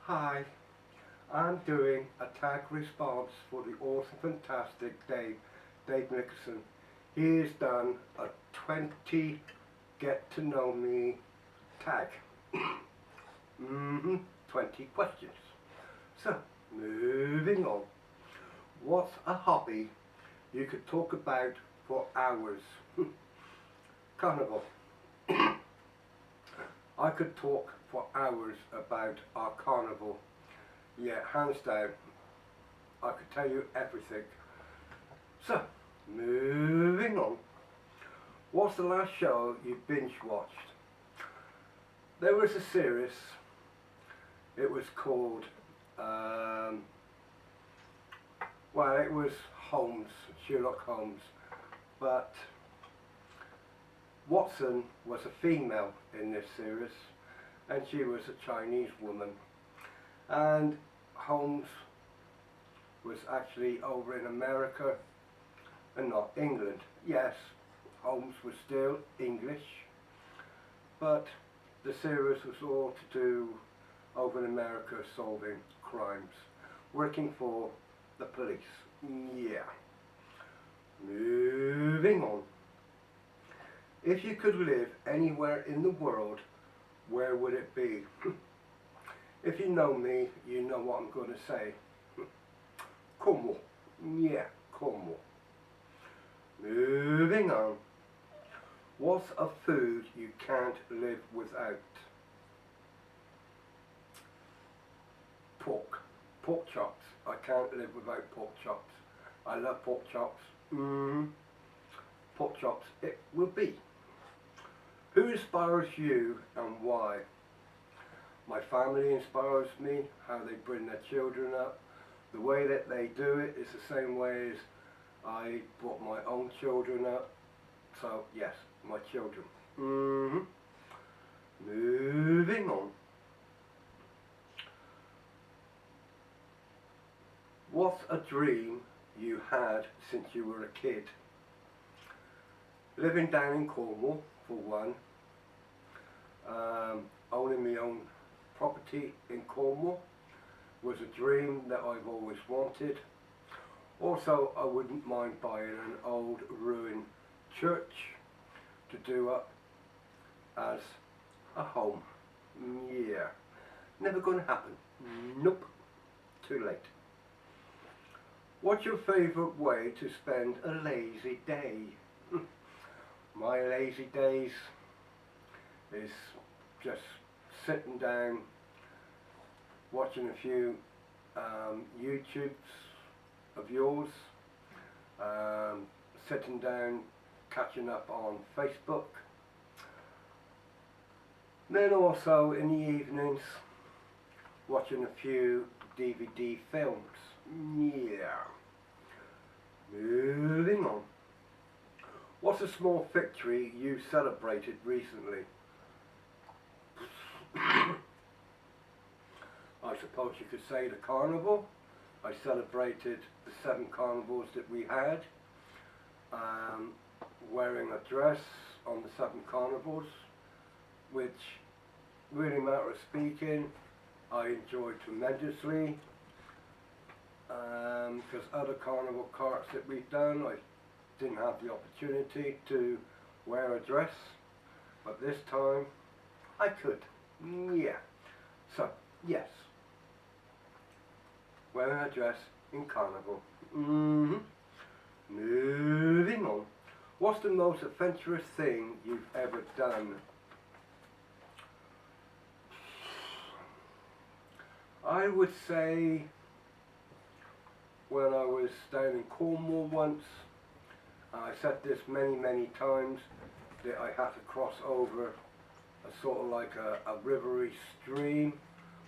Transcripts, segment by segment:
Hi, I'm doing a tag response for the awesome, fantastic Dave Nicholson. He has done a 20 get to know me tag. 20 questions. So, moving on. What's a hobby you could talk about for hours? Carnival. I could talk for hours about our carnival. Yeah, hands down, I could tell you everything. So, moving on. What's the last show you binge watched? There was a series. It was called, it was Holmes, Sherlock Holmes. But Watson was a female in this series, and she was a Chinese woman. And Holmes was actually over in America and not England. Yes, Holmes was still English, but the series was all to do over in America solving crimes, working for the police. Yeah. Moving on. If you could live anywhere in the world, where would it be? If you know me, you know what I'm going to say. Cornwall. Yeah, Cornwall. Moving on. What's a food you can't live without? Pork. Pork chops. I can't live without pork chops. I love pork chops. Pork chops it will be. Who inspires you and why? My family inspires me, how they bring their children up. The way that they do it is the same way as I brought my own children up. So yes, my children. Moving on. What's a dream you had since you were a kid? Living down in Cornwall, for one. Owning my own property in Cornwall was a dream that I've always wanted. Also, I wouldn't mind buying an old ruined church to do up as a home. Yeah, never gonna happen. Nope, too late. What's your favourite way to spend a lazy day? My lazy days is just sitting down, watching a few YouTubes of yours, sitting down, catching up on Facebook. Then also in the evenings, watching a few DVD films. Yeah. Moving on. What's a small victory you celebrated recently? I suppose you could say the carnival. I celebrated the 7 carnivals that we had, wearing a dress on the 7 carnivals, which, really matter of speaking, I enjoyed tremendously, because other carnival carts that we've done, I didn't have the opportunity to wear a dress, but this time I could. Yeah. So, yes. Wearing a dress in carnival. Moving on. What's the most adventurous thing you've ever done? I would say when I was down in Cornwall once, I said this many times, that I had to cross over a sort of like a rivery stream,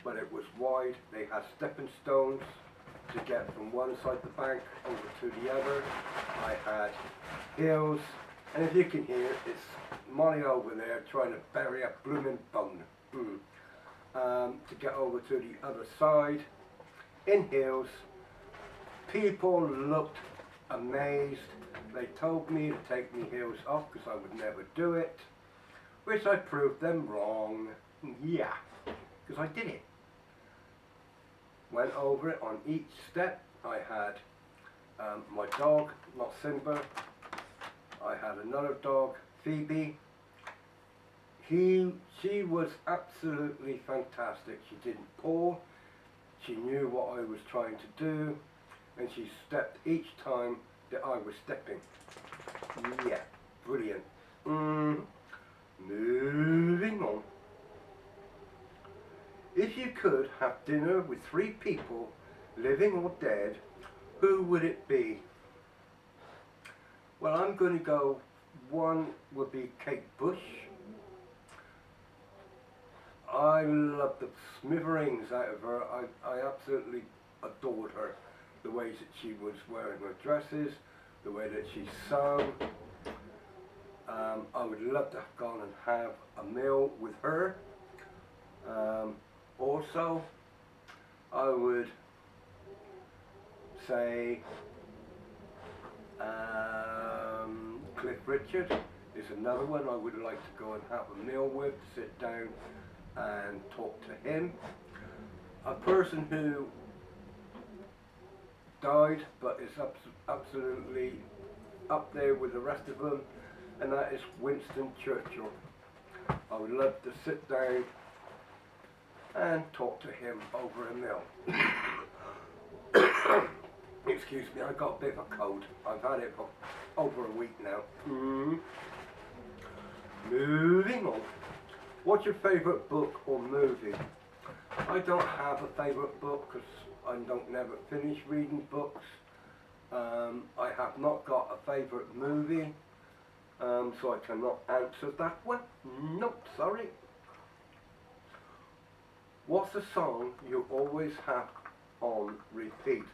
but it was wide. They had stepping stones to get from one side of the bank over to the other. I had hills, and if you can hear, it's Molly over there trying to bury a blooming bone to get over to the other side in hills. People looked amazed. They told me to take my heels off because I would never do it, which I proved them wrong. Yeah, because I did it. went over it on each step. I had my dog, not Simba. I had another dog, Phoebe. She was absolutely fantastic. She didn't paw. She knew what I was trying to do, and she stepped each time that I was stepping. Yeah, brilliant. Moving on. If you could have dinner with 3 people, living or dead, who would it be? Well, I'm going to go, one would be Kate Bush. I love the smithereens out of her. I absolutely adored her. The ways that she was wearing her dresses, the way that she sung. I would love to have gone and have a meal with her. Also, I would say Cliff Richard is another one I would like to go and have a meal with, sit down and talk to him. A person who died but is absolutely up there with the rest of them, and that is Winston Churchill. I would love to sit down and talk to him over a meal. Excuse me, I got a bit of a cold. I've had it for over a week now. Moving on. What's your favourite book or movie? I don't have a favourite book because I don't never finish reading books. I have not got a favourite movie, so I cannot answer that one. Nope, sorry. What's a song you always have on repeat?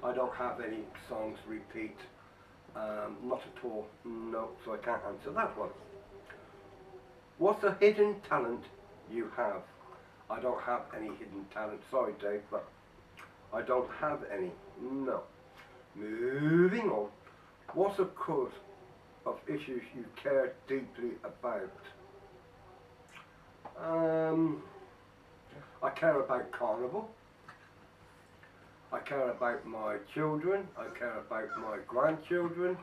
I don't have any songs repeat, not at all, no, so I can't answer that one. What's a hidden talent you have? I don't have any hidden talent, sorry Dave, but I don't have any, no. Moving on. What's a cause of issues you care deeply about? I care about Carnival. I care about my children. I care about my grandchildren.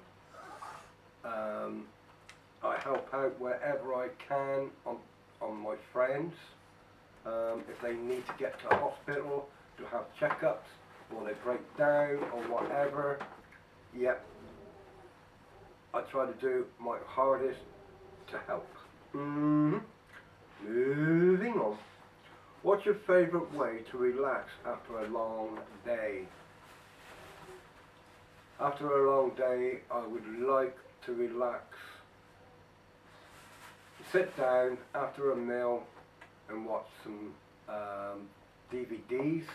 I help out wherever I can on my friends. If they need to get to a hospital to have checkups, or they break down or whatever, yep, I try to do my hardest to help. Moving on. What's your favourite way to relax after a long day? After a long day, I would like to relax. Sit down after a meal and watch some DVDs.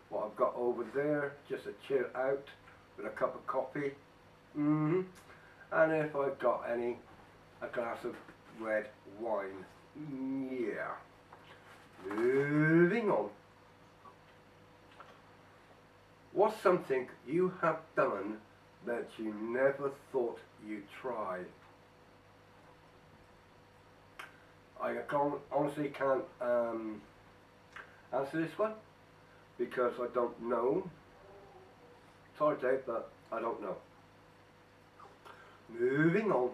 What I've got over there, just to chill out with a cup of coffee. And if I've got any, a glass of red wine. Yeah. Moving on. What's something you have done that you never thought you'd try? I honestly can't answer this one because I don't know. Sorry Dave, but I don't know. Moving on.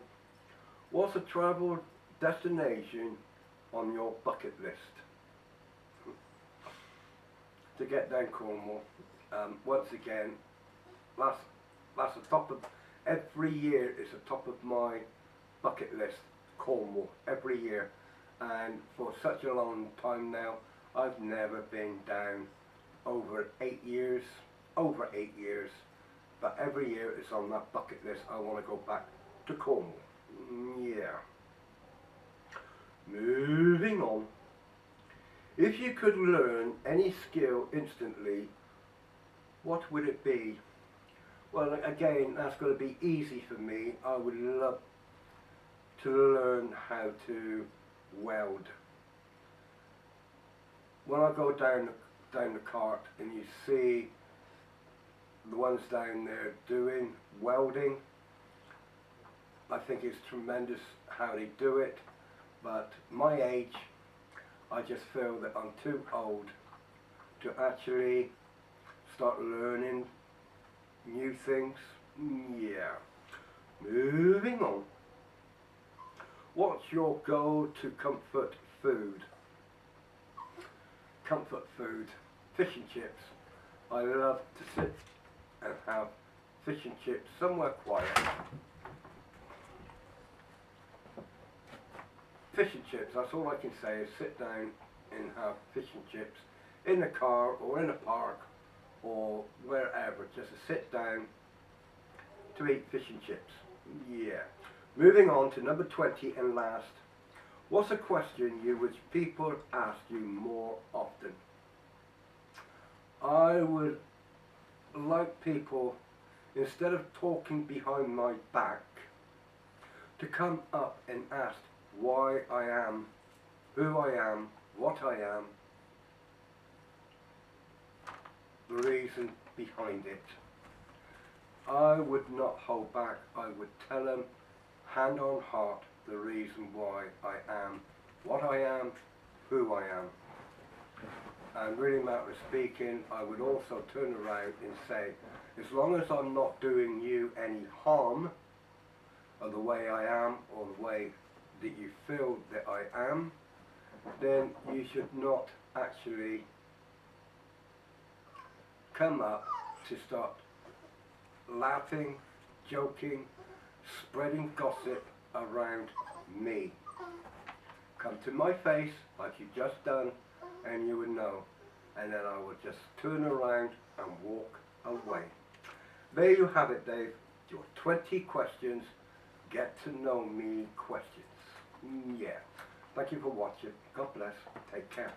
What's a travel destination on your bucket list? To get down Cornwall. Once again, that's the top of every year. It's the top of my bucket list. Cornwall every year, and for such a long time now, I've never been down. Over 8 years. But every year it's on that bucket list. I want to go back to Cornwall. Yeah. Moving on. If you could learn any skill instantly, what would it be? Well, again, that's going to be easy for me. I would love to learn how to weld. When I go down the cart and you see the ones down there doing welding, I think it's tremendous how they do it, but my age, I just feel that I'm too old to actually start learning new things. Yeah. Moving on. What's your go-to comfort food? Comfort food. Fish and chips. I love to sit and have fish and chips somewhere quiet. Fish and chips, that's all I can say, is sit down and have fish and chips in the car or in a park or wherever, just to sit down to eat fish and chips. Yeah. Moving on to number 20 and last. What's a question you wish people asked you more often? I would like people, instead of talking behind my back, to come up and ask why I am, who I am, what I am, the reason behind it. I would not hold back. I would tell them, hand on heart, the reason why I am what I am, who I am. And really matter of speaking, I would also turn around and say, as long as I'm not doing you any harm, or the way I am, or the way that you feel that I am, then you should not actually come up to start laughing, joking, spreading gossip around me. Come to my face like you've just done and you would know, and then I would just turn around and walk away. There you have it, Dave, your 20 questions, get to know me questions. Yeah. Thank you for watching. God bless. Take care.